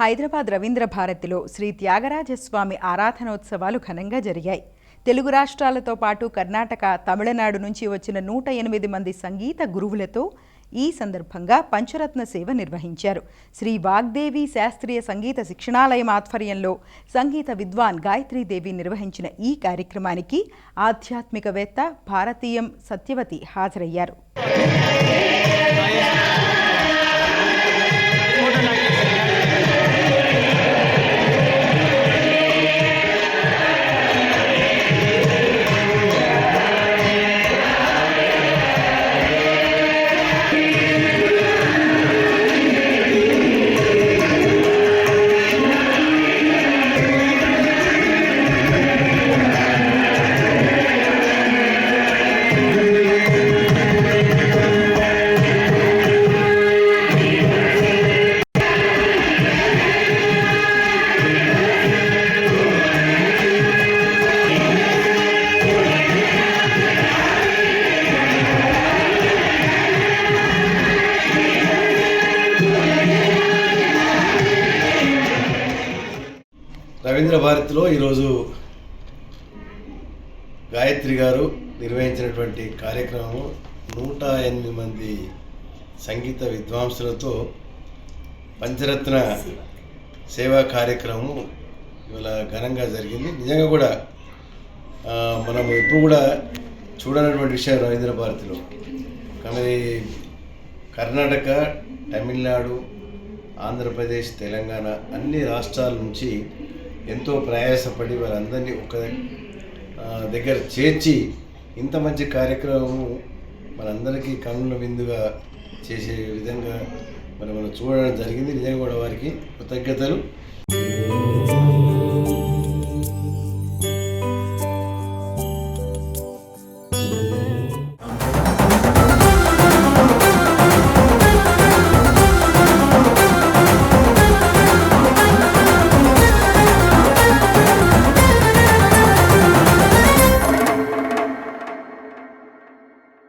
హైదరాబాద్ రవీంద్ర భారతిలో శ్రీ త్యాగరాజస్వామి ఆరాధనోత్సవాలు ఘనంగా జరిగాయి. తెలుగు రాష్ట్రాలతో పాటు కర్ణాటక, తమిళనాడు నుంచి వచ్చిన 108 మంది సంగీత గురువులతో ఈ సందర్భంగా పంచరత్న సేవ నిర్వహించారు. శ్రీ వాగ్దేవి శాస్త్రీయ సంగీత శిక్షణాలయం ఆధ్వర్యంలో సంగీత విద్వాన్ గాయత్రీదేవి నిర్వహించిన ఈ కార్యక్రమానికి ఆధ్యాత్మికవేత్త భారతీయం సత్యవతి హాజరయ్యారు. రవీంద్ర భారతిలో ఈరోజు గాయత్రి గారు నిర్వహించినటువంటి కార్యక్రమము 108 మంది సంగీత విద్వాంసులతో పంచరత్న సేవా కార్యక్రమం ఇవాళ ఘనంగా జరిగింది. నిజంగా కూడా మనం ఎప్పుడు కూడా చూడనటువంటి విషయం రవీంద్ర భారతిలో. కానీ కర్ణాటక, తమిళనాడు, ఆంధ్రప్రదేశ్, తెలంగాణ అన్ని రాష్ట్రాల నుంచి ఎంతో ప్రయాసపడి వారందరినీ ఒక దగ్గర చేర్చి ఇంత మంచి కార్యక్రమము మనందరికీ కన్నుల విందుగా చేసే విధంగా మనం చూడడం జరిగింది. నిజంగా కూడా వారికి కృతజ్ఞతలు.